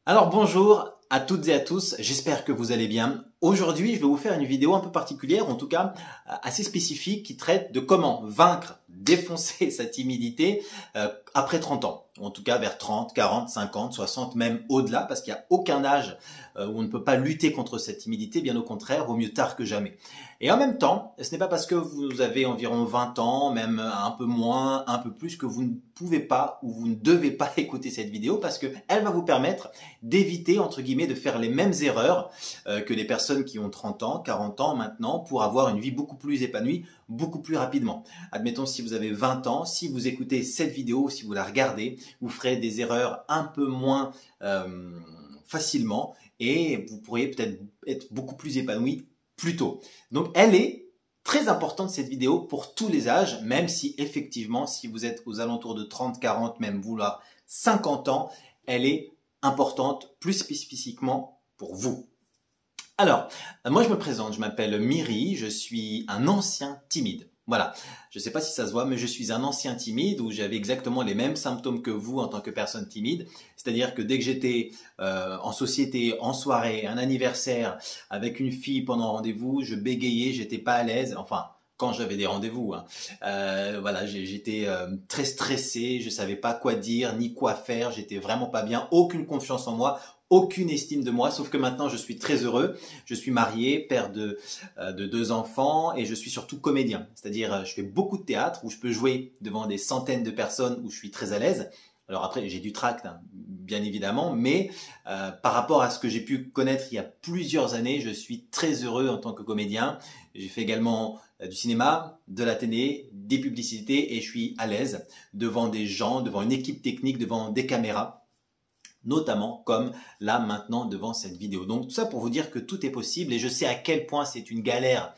Alors bonjour à toutes et à tous, j'espère que vous allez bien. Aujourd'hui, je vais vous faire une vidéo un peu particulière, en tout cas assez spécifique, qui traite de comment vaincre, défoncer sa timidité après 30 ans. Ou en tout cas vers 30, 40, 50, 60, même au-delà, parce qu'il n'y a aucun âge où on ne peut pas lutter contre cette timidité, bien au contraire, vaut mieux tard que jamais. Et en même temps, ce n'est pas parce que vous avez environ 20 ans, même un peu moins, un peu plus, que vous ne pouvez pas ou vous ne devez pas écouter cette vidéo, parce qu'elle va vous permettre d'éviter, entre guillemets, de faire les mêmes erreurs que les personnes qui ont 30 ans, 40 ans maintenant, pour avoir une vie beaucoup plus épanouie, beaucoup plus rapidement. Admettons, si vous avez 20 ans, si vous écoutez cette vidéo, si vous la regardez, vous ferez des erreurs un peu moins facilement et vous pourriez peut-être être beaucoup plus épanoui plus tôt. Donc, elle est très importante cette vidéo pour tous les âges, même si effectivement, si vous êtes aux alentours de 30, 40, même vouloir 50 ans, elle est importante plus spécifiquement pour vous. Alors, moi je me présente, je m'appelle Miri, je suis un ancien timide. Voilà, je ne sais pas si ça se voit, mais je suis un ancien timide où j'avais exactement les mêmes symptômes que vous en tant que personne timide. C'est-à-dire que dès que j'étais en société, en soirée, un anniversaire, avec une fille pendant rendez-vous, je bégayais, j'étais pas à l'aise. Enfin, quand j'avais des rendez-vous, hein. Voilà, j'étais très stressé, je savais pas quoi dire ni quoi faire, j'étais vraiment pas bien, aucune confiance en moi, aucune estime de moi, sauf que maintenant je suis très heureux, je suis marié, père de 2 enfants et je suis surtout comédien. C'est-à-dire je fais beaucoup de théâtre où je peux jouer devant des centaines de personnes où je suis très à l'aise. Alors après j'ai du tract, hein, bien évidemment, mais par rapport à ce que j'ai pu connaître il y a plusieurs années, je suis très heureux en tant que comédien. J'ai fait également du cinéma, de la télé, des publicités et je suis à l'aise devant des gens, devant une équipe technique, devant des caméras, notamment comme là maintenant devant cette vidéo. Donc tout ça pour vous dire que tout est possible et je sais à quel point c'est une galère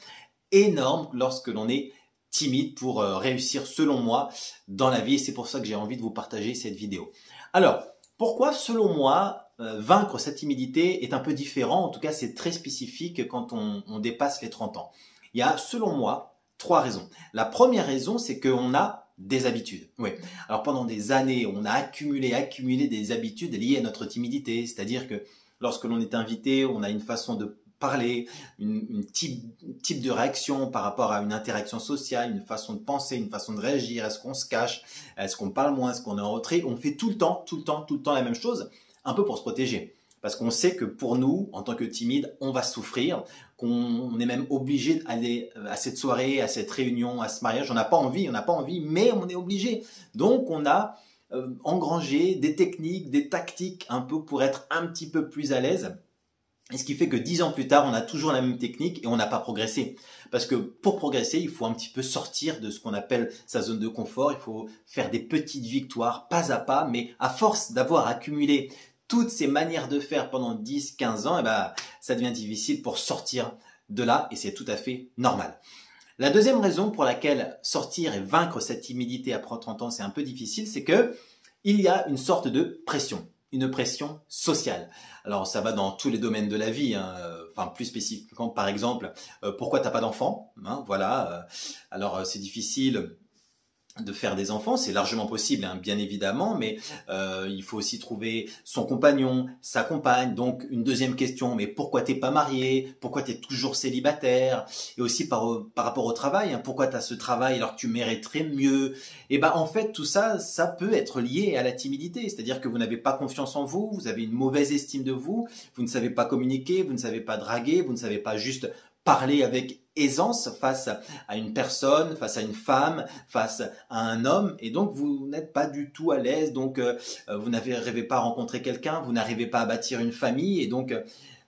énorme lorsque l'on est timide pour réussir selon moi dans la vie et c'est pour ça que j'ai envie de vous partager cette vidéo. Alors, pourquoi selon moi vaincre sa timidité est un peu différent, en tout cas c'est très spécifique quand on dépasse les 30 ans. Il y a selon moi 3 raisons. La première raison c'est qu'on a des habitudes. Oui. Alors pendant des années, on a accumulé des habitudes liées à notre timidité. C'est-à-dire que lorsque l'on est invité, on a une façon de parler, une type de réaction par rapport à une interaction sociale, une façon de penser, une façon de réagir. Est-ce qu'on se cache? Est-ce qu'on parle moins? Est-ce qu'on est en retrait? On fait tout le temps la même chose, un peu pour se protéger. Parce qu'on sait que pour nous, en tant que timide, on va souffrir, qu'on est même obligé d'aller à cette soirée, à cette réunion, à ce mariage. On n'a pas envie, mais on est obligé. Donc, on a engrangé des techniques, des tactiques un peu pour être un petit peu plus à l'aise. Et ce qui fait que 10 ans plus tard, on a toujours la même technique et on n'a pas progressé. Parce que pour progresser, il faut un petit peu sortir de ce qu'on appelle sa zone de confort. Il faut faire des petites victoires, pas à pas, mais à force d'avoir accumulé toutes ces manières de faire pendant 10, 15 ans, eh ben, ça devient difficile pour sortir de là et c'est tout à fait normal. La deuxième raison pour laquelle sortir et vaincre cette timidité après 30 ans, c'est un peu difficile, c'est que il y a une sorte de pression. Une pression sociale. Alors ça va dans tous les domaines de la vie, hein. Enfin plus spécifiquement par exemple, pourquoi t'as pas d'enfant, hein, voilà. Alors c'est difficile de faire des enfants, c'est largement possible, hein, bien évidemment, mais il faut aussi trouver son compagnon, sa compagne. Donc une deuxième question, mais pourquoi t'es pas marié? Pourquoi t'es toujours célibataire? Et aussi par rapport au travail, hein, pourquoi t'as ce travail alors que tu mériterais mieux? Et ben en fait tout ça, ça peut être lié à la timidité, c'est-à-dire que vous n'avez pas confiance en vous, vous avez une mauvaise estime de vous, vous ne savez pas communiquer, vous ne savez pas draguer, vous ne savez pas juste parler avec aisance face à une personne, face à une femme, face à un homme, et donc vous n'êtes pas du tout à l'aise, donc vous n'arrivez pas à rencontrer quelqu'un, vous n'arrivez pas à bâtir une famille, et donc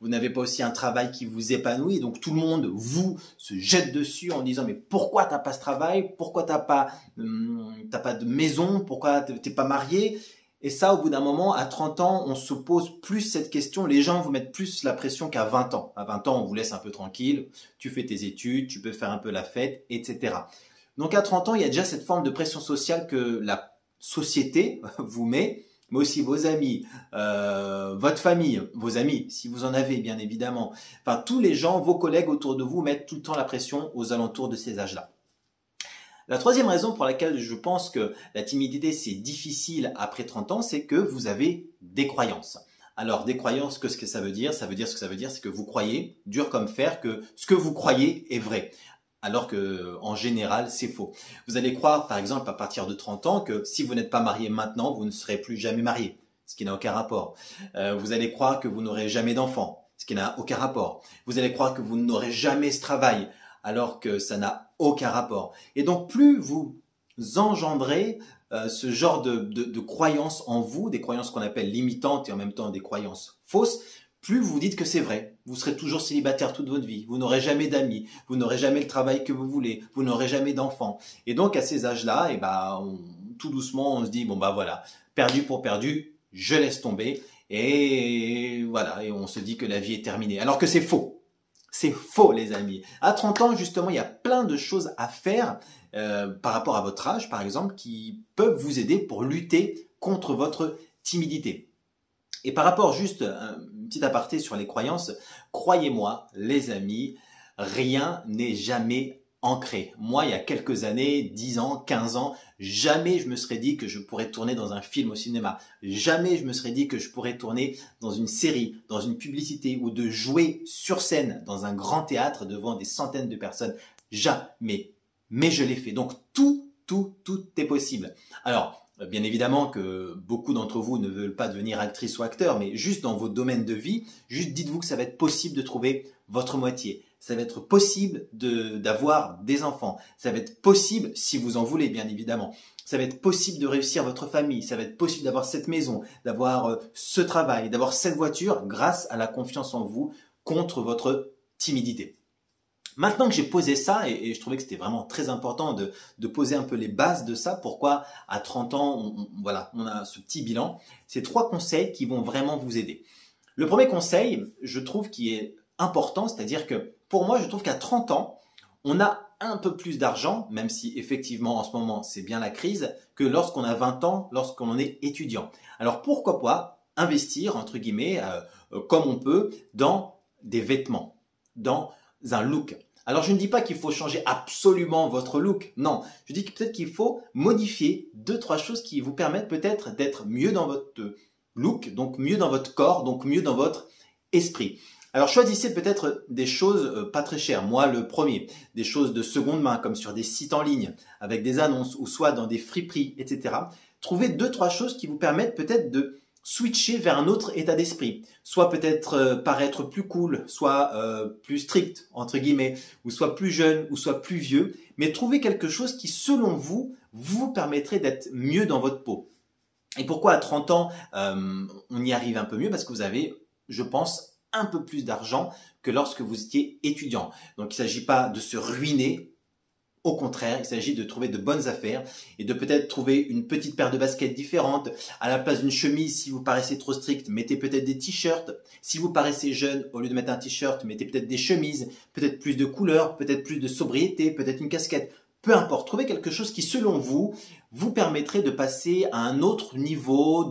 vous n'avez pas aussi un travail qui vous épanouit, donc tout le monde vous se jette dessus en disant mais pourquoi t'as pas ce travail, pourquoi t'as pas de maison, pourquoi t'es pas marié? Et ça, au bout d'un moment, à 30 ans, on se pose plus cette question. Les gens vous mettent plus la pression qu'à 20 ans. À 20 ans, on vous laisse un peu tranquille. Tu fais tes études, tu peux faire un peu la fête, etc. Donc à 30 ans, il y a déjà cette forme de pression sociale que la société vous met, mais aussi vos amis, votre famille, vos amis, si vous en avez, bien évidemment. Enfin, tous les gens, vos collègues autour de vous mettent tout le temps la pression aux alentours de ces âges-là. La troisième raison pour laquelle je pense que la timidité c'est difficile après 30 ans, c'est que vous avez des croyances. Alors, des croyances, qu'est-ce que ça veut dire? Ça veut dire ce que ça veut dire, c'est que vous croyez, dur comme fer, que ce que vous croyez est vrai. Alors que, en général, c'est faux. Vous allez croire, par exemple, à partir de 30 ans, que si vous n'êtes pas marié maintenant, vous ne serez plus jamais marié, ce qui n'a aucun rapport. Vous allez croire que vous n'aurez jamais d'enfant, ce qui n'a aucun rapport. Vous allez croire que vous n'aurez jamais ce travail, alors que ça n'a aucun rapport. Et donc, plus vous engendrez ce genre de croyances en vous, des croyances qu'on appelle limitantes et en même temps des croyances fausses, plus vous dites que c'est vrai. Vous serez toujours célibataire toute votre vie, vous n'aurez jamais d'amis, vous n'aurez jamais le travail que vous voulez, vous n'aurez jamais d'enfants. Et donc à ces âges-là, tout doucement, on se dit, bon bah voilà, perdu pour perdu, je laisse tomber. Et voilà, et on se dit que la vie est terminée. Alors que c'est faux. C'est faux, les amis. À 30 ans, justement, il y a plein de choses à faire par rapport à votre âge, par exemple, qui peuvent vous aider pour lutter contre votre timidité. Et par rapport juste, un petit aparté sur les croyances, croyez-moi, les amis, rien n'est jamais ancré. Moi, il y a quelques années, 10 ans, 15 ans, jamais je me serais dit que je pourrais tourner dans un film au cinéma. Jamais je me serais dit que je pourrais tourner dans une série, dans une publicité ou de jouer sur scène dans un grand théâtre devant des centaines de personnes. Jamais. Mais je l'ai fait. Donc tout est possible. Alors, bien évidemment que beaucoup d'entre vous ne veulent pas devenir actrice ou acteur, mais juste dans vos domaines de vie, juste dites-vous que ça va être possible de trouver votre moitié. Ça va être possible d'avoir des enfants. Ça va être possible, si vous en voulez, bien évidemment. Ça va être possible de réussir votre famille. Ça va être possible d'avoir cette maison, d'avoir ce travail, d'avoir cette voiture grâce à la confiance en vous contre votre timidité. Maintenant que j'ai posé ça, et je trouvais que c'était vraiment très important de poser un peu les bases de ça, pourquoi à 30 ans, voilà, on a ce petit bilan, c'est 3 conseils qui vont vraiment vous aider. Le premier conseil, je trouve qui est important, c'est-à-dire que pour moi, je trouve qu'à 30 ans, on a un peu plus d'argent, même si effectivement en ce moment c'est bien la crise, que lorsqu'on a 20 ans, lorsqu'on est étudiant. Alors pourquoi pas investir, entre guillemets, comme on peut, dans des vêtements, dans un look. Alors je ne dis pas qu'il faut changer absolument votre look, non. Je dis que peut-être qu'il faut modifier 2-3 choses qui vous permettent peut-être d'être mieux dans votre look, donc mieux dans votre corps, donc mieux dans votre esprit. Alors choisissez peut-être des choses pas très chères. Moi, le premier, des choses de seconde main, comme sur des sites en ligne, avec des annonces, ou soit dans des friperies, etc. Trouvez 2-3 choses qui vous permettent peut-être de switcher vers un autre état d'esprit. Soit peut-être paraître plus cool, soit plus strict, entre guillemets, ou soit plus jeune, ou soit plus vieux. Mais trouvez quelque chose qui, selon vous, vous permettrait d'être mieux dans votre peau. Et pourquoi à 30 ans, on y arrive un peu mieux? Parce que vous avez, je pense, un peu plus d'argent que lorsque vous étiez étudiant. Donc il ne s'agit pas de se ruiner, au contraire, il s'agit de trouver de bonnes affaires et de peut-être trouver une petite paire de baskets différentes. À la place d'une chemise, si vous paraissez trop strict, mettez peut-être des t-shirts. Si vous paraissez jeune, au lieu de mettre un t-shirt, mettez peut-être des chemises, peut-être plus de couleurs, peut-être plus de sobriété, peut-être une casquette. Peu importe, trouvez quelque chose qui, selon vous, vous permettrait de passer à un autre niveau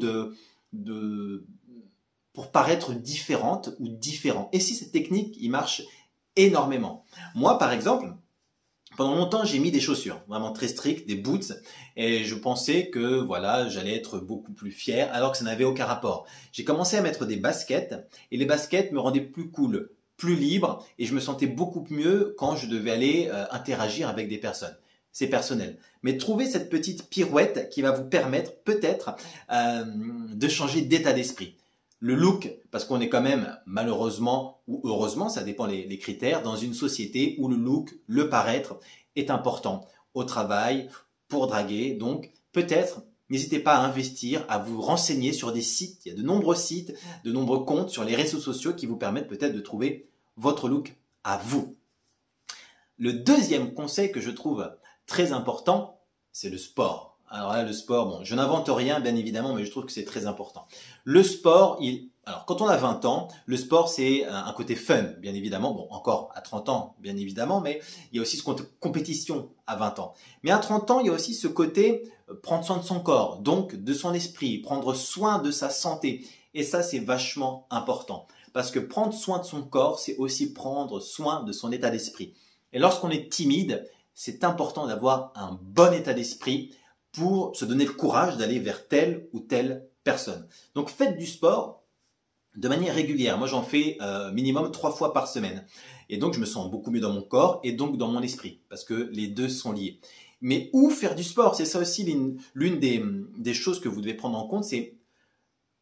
pour paraître différente ou différent. Et si cette technique, il marche énormément. Moi, par exemple, pendant longtemps, j'ai mis des chaussures vraiment très strictes, des boots, et je pensais que voilà, j'allais être beaucoup plus fier, alors que ça n'avait aucun rapport. J'ai commencé à mettre des baskets, et les baskets me rendaient plus cool, plus libre, et je me sentais beaucoup mieux quand je devais aller interagir avec des personnes. C'est personnel. Mais trouvez cette petite pirouette qui va vous permettre peut-être de changer d'état d'esprit. Le look, parce qu'on est quand même, malheureusement ou heureusement, ça dépend les critères, dans une société où le look, le paraître est important au travail, pour draguer. Donc, peut-être, n'hésitez pas à investir, à vous renseigner sur des sites. Il y a de nombreux sites, de nombreux comptes sur les réseaux sociaux qui vous permettent peut-être de trouver votre look à vous. Le deuxième conseil que je trouve très important, c'est le sport. Alors là, le sport, bon, je n'invente rien, bien évidemment, mais je trouve que c'est très important. Le sport, alors quand on a 20 ans, le sport, c'est un côté fun, bien évidemment. Bon, encore à 30 ans, bien évidemment, mais il y a aussi ce côté compétition à 20 ans. Mais à 30 ans, il y a aussi ce côté prendre soin de son corps, donc de son esprit, prendre soin de sa santé. Et ça, c'est vachement important. Parce que prendre soin de son corps, c'est aussi prendre soin de son état d'esprit. Et lorsqu'on est timide, c'est important d'avoir un bon état d'esprit pour se donner le courage d'aller vers telle ou telle personne. Donc faites du sport, de manière régulière. Moi, j'en fais minimum 3 fois par semaine. Et donc, je me sens beaucoup mieux dans mon corps et donc dans mon esprit, parce que les deux sont liés. Mais où faire du sport? C'est ça aussi l'une des choses que vous devez prendre en compte, c'est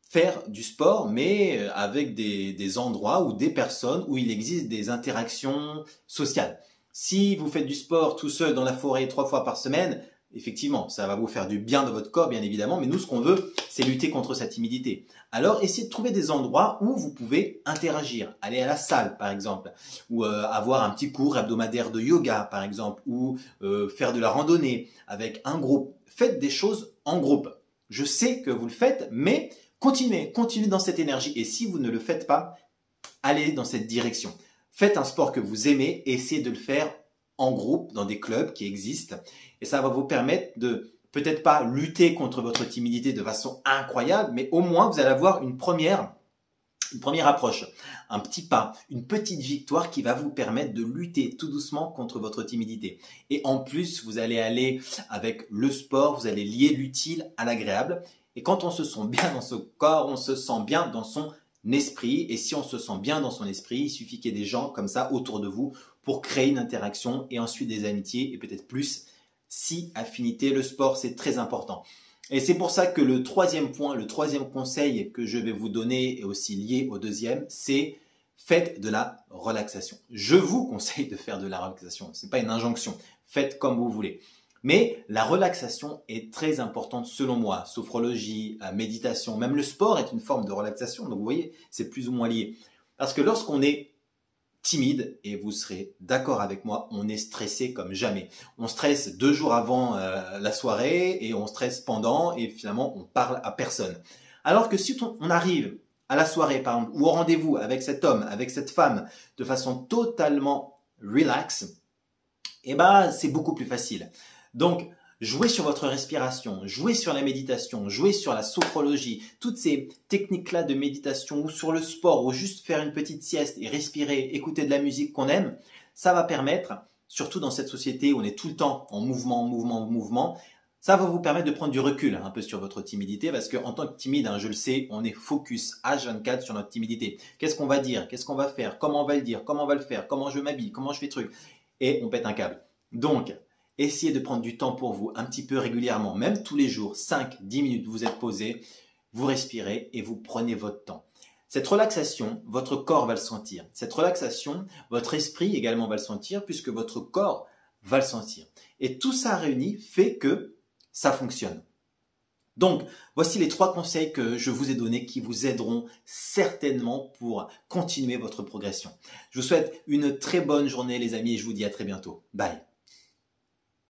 faire du sport, mais avec des endroits ou des personnes où il existe des interactions sociales. Si vous faites du sport tout seul dans la forêt 3 fois par semaine, effectivement, ça va vous faire du bien dans votre corps, bien évidemment, mais nous, ce qu'on veut, c'est lutter contre sa timidité. Alors, essayez de trouver des endroits où vous pouvez interagir. Aller à la salle, par exemple, ou avoir un petit cours hebdomadaire de yoga, par exemple, ou faire de la randonnée avec un groupe. Faites des choses en groupe. Je sais que vous le faites, mais continuez dans cette énergie. Et si vous ne le faites pas, allez dans cette direction. Faites un sport que vous aimez et essayez de le faire en groupe, dans des clubs qui existent. Et ça va vous permettre de peut-être pas lutter contre votre timidité de façon incroyable, mais au moins vous allez avoir une première approche, un petit pas, une petite victoire qui va vous permettre de lutter tout doucement contre votre timidité. Et en plus, vous allez aller avec le sport, vous allez lier l'utile à l'agréable. Et quand on se sent bien dans son corps, on se sent bien dans son esprit. Et si on se sent bien dans son esprit, il suffit qu'il y ait des gens comme ça autour de vous pour créer une interaction et ensuite des amitiés et peut-être plus. Si affinité, le sport, c'est très important. Et c'est pour ça que le troisième point, le troisième conseil que je vais vous donner est aussi lié au deuxième, c'est faites de la relaxation. Je vous conseille de faire de la relaxation. Ce n'est pas une injonction. Faites comme vous voulez. Mais la relaxation est très importante selon moi. Sophrologie, méditation, même le sport est une forme de relaxation. Donc vous voyez, c'est plus ou moins lié. Parce que lorsqu'on est timide, et vous serez d'accord avec moi, on est stressé comme jamais. On stresse 2 jours avant la soirée et on stresse pendant et finalement on parle à personne. Alors que si on arrive à la soirée par exemple ou au rendez-vous avec cet homme, avec cette femme de façon totalement relax, eh ben c'est beaucoup plus facile. Donc jouez sur votre respiration, jouez sur la méditation, jouez sur la sophrologie, toutes ces techniques-là de méditation ou sur le sport ou juste faire une petite sieste et respirer, écouter de la musique qu'on aime, ça va permettre, surtout dans cette société où on est tout le temps en mouvement, ça va vous permettre de prendre du recul un peu sur votre timidité parce qu'en tant que timide, je le sais, on est focus H24 sur notre timidité. Qu'est-ce qu'on va dire? Qu'est-ce qu'on va faire? Comment on va le dire? Comment on va le faire? Comment je m'habille? Comment je fais truc? Et on pète un câble. Donc, essayez de prendre du temps pour vous un petit peu régulièrement, même tous les jours, 5-10 minutes, vous êtes posé, vous respirez et vous prenez votre temps. Cette relaxation, votre corps va le sentir. Cette relaxation, votre esprit également va le sentir puisque votre corps va le sentir. Et tout ça réuni fait que ça fonctionne. Donc, voici les 3 conseils que je vous ai donnés qui vous aideront certainement pour continuer votre progression. Je vous souhaite une très bonne journée les amis et je vous dis à très bientôt. Bye.